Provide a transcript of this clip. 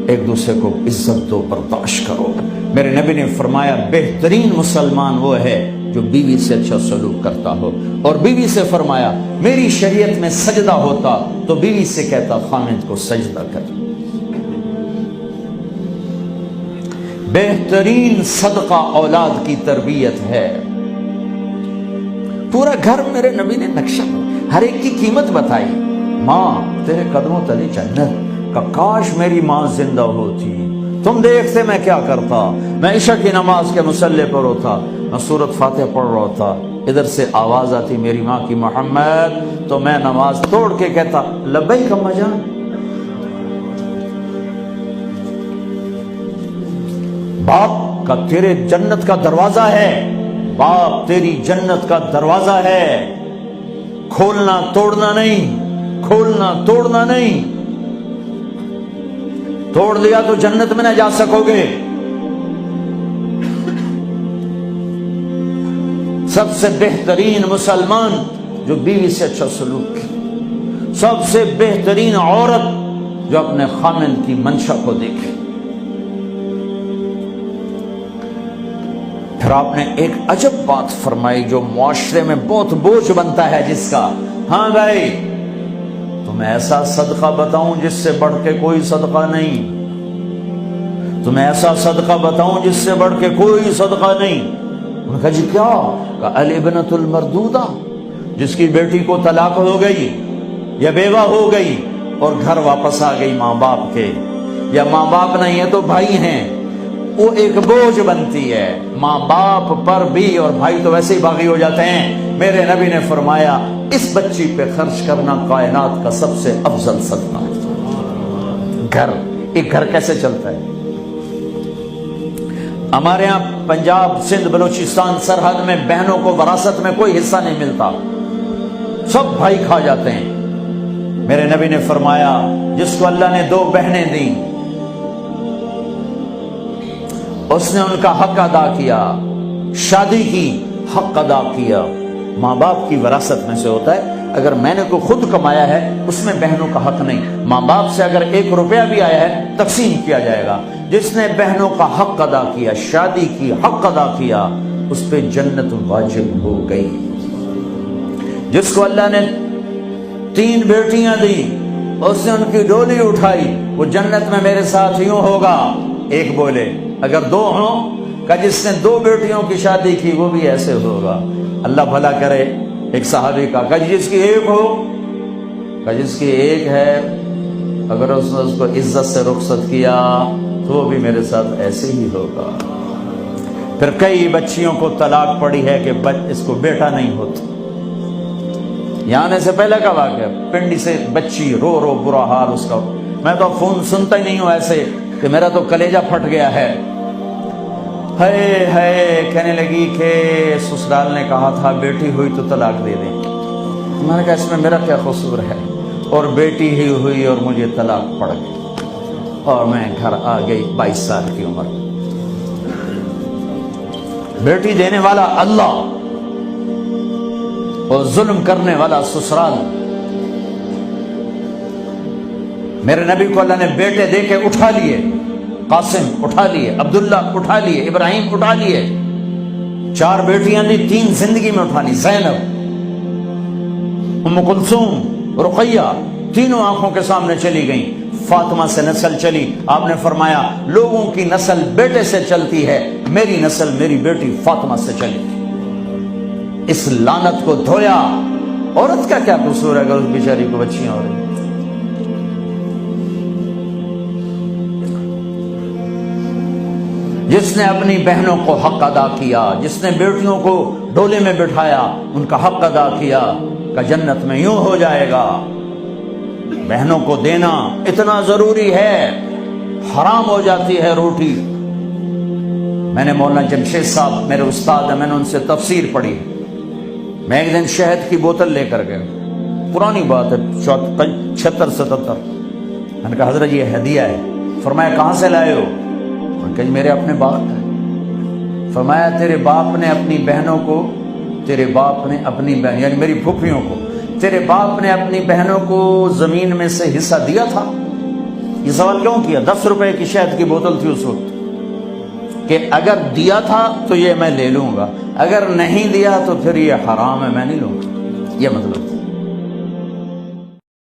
ایک دوسرے کو عزت دو، برداشت کرو۔ میرے نبی نے فرمایا بہترین مسلمان وہ ہے جو بیوی سے اچھا سلوک کرتا ہو، اور بیوی سے فرمایا میری شریعت میں سجدہ ہوتا تو بیوی سے کہتا خامند کو سجدہ کر۔ بہترین صدقہ اولاد کی تربیت ہے۔ پورا گھر میرے نبی نے نقشہ، ہر ایک کی قیمت بتائی۔ ماں تیرے قدموں تلے جنت، کا کاش میری ماں زندہ ہوتی، تم دیکھتے میں کیا کرتا، میں عشاء کی نماز کے مصلی پر ہوتا، میں سورۃ فاتحہ پڑھ رہا ہوتا، ادھر سے آواز آتی میری ماں کی محمد، تو میں نماز توڑ کے کہتا لبیک اماں جان۔ باپ کا تیرے جنت کا دروازہ ہے، باپ تیری جنت کا دروازہ ہے، کھولنا توڑنا نہیں، کھولنا توڑنا نہیں، توڑ دیا تو جنت میں نہ جا سکو گے۔ سب سے بہترین مسلمان جو بیوی سے اچھا سلوک کی، سب سے بہترین عورت جو اپنے خامند کی منشا کو دیکھے۔ پھر آپ نے ایک عجب بات فرمائی جو معاشرے میں بہت بوجھ بنتا ہے جس کا، ہاں بھائی تمہیں ایسا صدقہ بتاؤں جس سے بڑھ کے کوئی صدقہ نہیں، تمہیں ایسا صدقہ بتاؤں جس سے بڑھ کے کوئی صدقہ نہیں۔ انہوں نے کہا جی کیا؟ کہا الابنۃ المردودہ، جس کی بیٹی کو طلاق ہو گئی یا بیوہ ہو گئی اور گھر واپس آ گئی ماں باپ کے، یا ماں باپ نہیں ہے تو بھائی ہیں، وہ ایک بوجھ بنتی ہے ماں باپ پر بھی، اور بھائی تو ویسے ہی باغی ہو جاتے ہیں۔ میرے نبی نے فرمایا اس بچی پہ خرچ کرنا کائنات کا سب سے افضل صدقہ ہے۔ گھر، ایک گھر کیسے چلتا ہے؟ ہمارے ہاں پنجاب، سندھ، بلوچستان سرحد میں بہنوں کو وراثت میں کوئی حصہ نہیں ملتا، سب بھائی کھا جاتے ہیں۔ میرے نبی نے فرمایا جس کو اللہ نے 2 بہنیں دیں اس نے ان کا حق ادا کیا، شادی کی حق ادا کیا۔ ماں باپ کی وراثت میں سے ہوتا ہے، اگر میں نے کوئی خود کمایا ہے اس میں بہنوں کا حق نہیں، ماں باپ سے اگر 1 روپیہ بھی آیا ہے تقسیم کیا جائے گا۔ جس نے بہنوں کا حق ادا کیا، شادی کی حق ادا کیا، اس پہ جنت واجب ہو گئی۔ جس کو اللہ نے 3 بیٹیاں دی، اس نے ان کی ڈولی اٹھائی، وہ جنت میں میرے ساتھ یوں ہوگا۔ ایک بولے اگر 2 ہوں، کہ جس نے 2 بیٹیوں کی شادی کی وہ بھی ایسے ہوگا۔ اللہ بھلا کرے۔ ایک صحابی کا کہ جس کی 1 ہو، کہ جس کی 1 ہے، اگر اس نے اس کو عزت سے رخصت کیا تو وہ بھی میرے ساتھ ایسے ہی ہوگا۔ پھر کئی بچیوں کو طلاق پڑی ہے کہ اس کو بیٹا نہیں ہوتا۔ یہاں آنے سے پہلے کا واقعہ، پنڈی سے بچی رو رو برا حال اس کا، میں تو فون سنتا ہی نہیں ہوں ایسے کہ میرا تو کلیجہ پھٹ گیا ہے۔ ہے کہنے لگی کہ سسرال نے کہا تھا بیٹی ہوئی تو طلاق دے دیں۔ میں نے کہا اس میں میرا کیا قصور ہے، اور بیٹی ہی ہوئی اور مجھے طلاق پڑ گئی، اور میں گھر آ گئی 22 سال کی عمر۔ بیٹی دینے والا اللہ اور ظلم کرنے والا سسرال۔ میرے نبی کو اللہ نے بیٹے دے کے اٹھا لیے، قاسم اٹھا لیے، عبداللہ اٹھا لیے، ابراہیم اٹھا لیے، 4 بیٹیاں دی، 3 زندگی میں اٹھا لی، زینب، ام کلثوم، رقیہ، تینوں آنکھوں کے سامنے چلی گئیں۔ فاطمہ سے نسل چلی، آپ نے فرمایا لوگوں کی نسل بیٹے سے چلتی ہے، میری نسل میری بیٹی فاطمہ سے چلی۔ اس لعنت کو دھویا۔ عورت کا کیا قصور ہے اگر اس بیچاری کو بچیاں ہو رہی؟ جس نے اپنی بہنوں کو حق ادا کیا، جس نے بیٹیوں کو ڈولے میں بٹھایا، ان کا حق ادا کیا، کہ جنت میں یوں ہو جائے گا۔ بہنوں کو دینا اتنا ضروری ہے، حرام ہو جاتی ہے روٹی۔ میں نے مولانا جمشید صاحب میرے استاد ہیں، میں نے ان سے تفسیر پڑھی۔ میں ایک دن شہد کی بوتل لے کر گیا، پرانی بات ہے 76-77۔ میں نے کہا حضرت یہ ہدیہ ہے۔ فرمایا کہاں سے لائے ہو؟ میں کہا میرے اپنے باپ ہے۔ فرمایا تیرے باپ نے اپنی بہنوں کو، تیرے باپ نے اپنی بہن یعنی میری پھوپھیوں کو، تیرے باپ نے اپنی بہنوں کو زمین میں سے حصہ دیا تھا؟ یہ سوال کیوں کیا؟ 10 روپے کی شہد کی بوتل تھی اس وقت، کہ اگر دیا تھا تو یہ میں لے لوں گا، اگر نہیں دیا تو پھر یہ حرام ہے، میں نہیں لوں گا، یہ مطلب